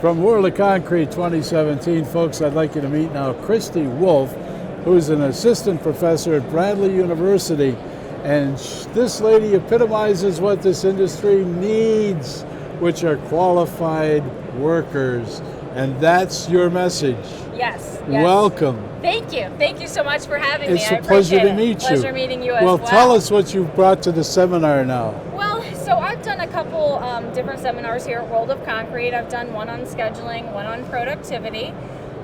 From World of Concrete 2017, folks, I'd like you to meet now Kristy Wolf, who's an assistant professor at Bradley University. And this lady epitomizes what this industry needs, which are qualified workers. And that's your message. Yes. Welcome. Thank you. Thank you so much for having me. It's a pleasure to meet you. Pleasure meeting you as well. Well, tell us what you've brought to the seminar now. Well, so I've done a couple different seminars here at World of Concrete. I've done one on scheduling, one on productivity.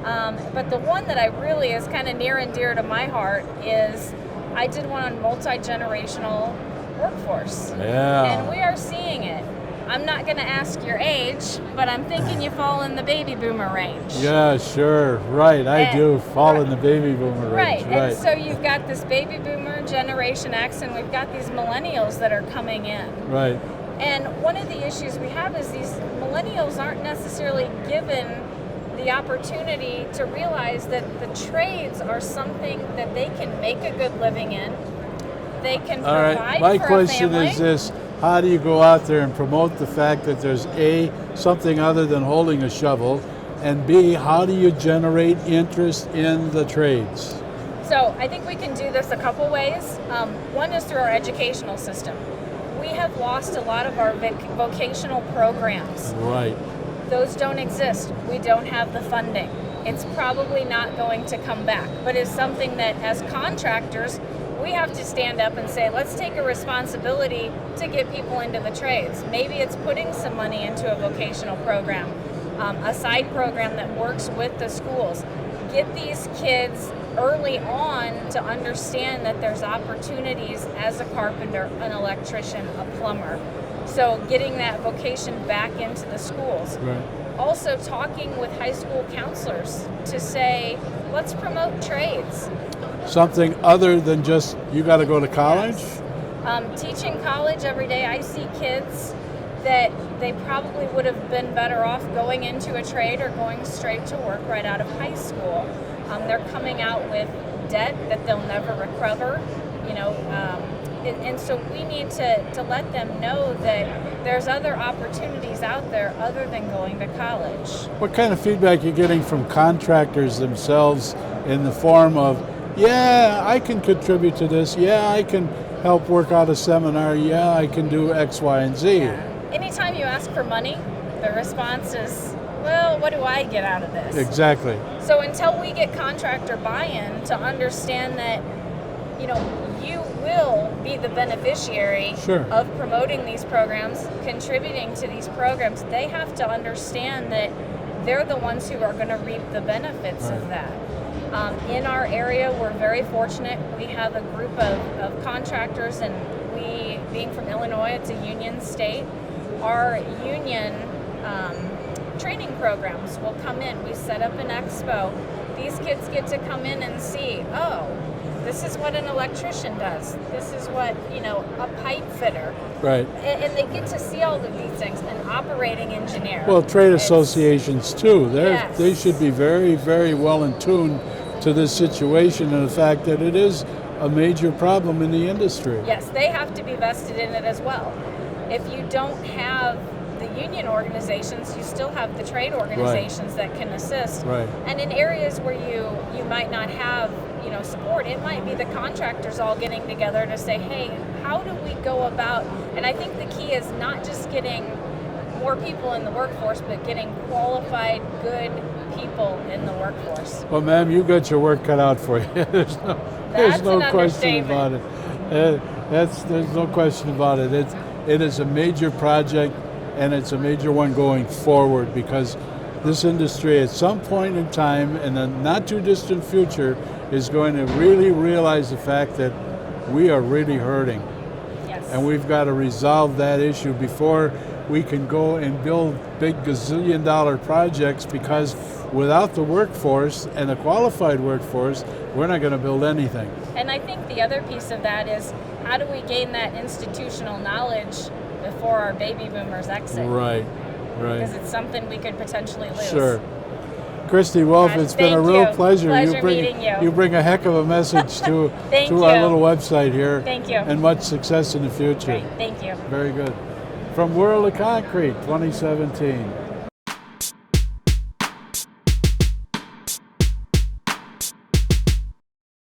But the one that I really is kind of near and dear to my heart is I did one on multi-generational workforce. Yeah. And we are seeing it. I'm not going to ask your age, but I'm thinking you fall in the baby boomer range. Yeah, sure. Right. I do fall in the baby boomer range. Right. And so you've got this baby boomer, Generation X, and we've got these millennials that are coming in. Right. And one of the issues we have is these millennials aren't necessarily given the opportunity to realize that the trades are something that they can make a good living in. They can All right. provide My for a question family. is this. How do you go out there and promote the fact that there's A, something other than holding a shovel, and B, how do you generate interest in the trades? So I think we can do this a couple ways. One is through our educational system. We have lost a lot of our vocational programs. Right. Those don't exist. We don't have the funding. It's probably not going to come back, but it's something that as contractors, we have to stand up and say, let's take a responsibility to get people into the trades. Maybe it's putting some money into a vocational program, a side program that works with the schools. Get these kids early on to understand that there's opportunities as a carpenter, an electrician, a plumber. So getting that vocation back into the schools. Right. Also talking with high school counselors to say, let's promote trades. Something other than just, you got to go to college? Yes. Teaching college every day, I see kids that they probably would have been better off going into a trade or going straight to work right out of high school. They're coming out with debt that they'll never recover, and so we need to let them know that there's other opportunities out there other than going to college. What kind of feedback are you getting from contractors themselves in the form of, yeah, I can contribute to this, yeah, I can help work out a seminar, yeah, I can do X, Y, and Z? Yeah. Anytime you ask for money, the response is, well, what do I get out of this? Exactly. So until we get contractor buy-in to understand that, you will be the beneficiary of promoting these programs, contributing to these programs, they have to understand that they're the ones who are going to reap the benefits of that. In our area, we're very fortunate. We have a group of contractors, and we, being from Illinois, it's a union state. Our union training programs will come in. We set up an expo. These kids get to come in and see, this is what an electrician does. This is what, a pipe fitter. Right. And they get to see all of these things, an operating engineer. Well, trade associations too. Yes. They should be very, very well in tune to this situation and the fact that it is a major problem in the industry. Yes, they have to be vested in it as well. If you don't have the union organizations, you still have the trade organizations that can assist. Right. And in areas where you might not have support, it might be the contractors all getting together to say, hey, how do we go about, and I think the key is not just getting more people in the workforce, but getting qualified, good people in the workforce. Well, ma'am, you got your work cut out for you. There's no question about it. There's no question about it. It is a major project, and it's a major one going forward, because this industry at some point in time, in the not too distant future, is going to really realize the fact that we are really hurting. Yes. And we've got to resolve that issue before we can go and build big gazillion-dollar projects, because without the workforce and the qualified workforce, we're not going to build anything. And I think the other piece of that is, how do we gain that institutional knowledge before our baby boomers exit? Right. Because it's something we could potentially lose. Sure. Kristy Wolf, it's been a real pleasure. Meeting you. You bring a heck of a message to to our little website here. Thank you. And much success in the future. Great. Thank you. Very good. From World of Concrete 2017.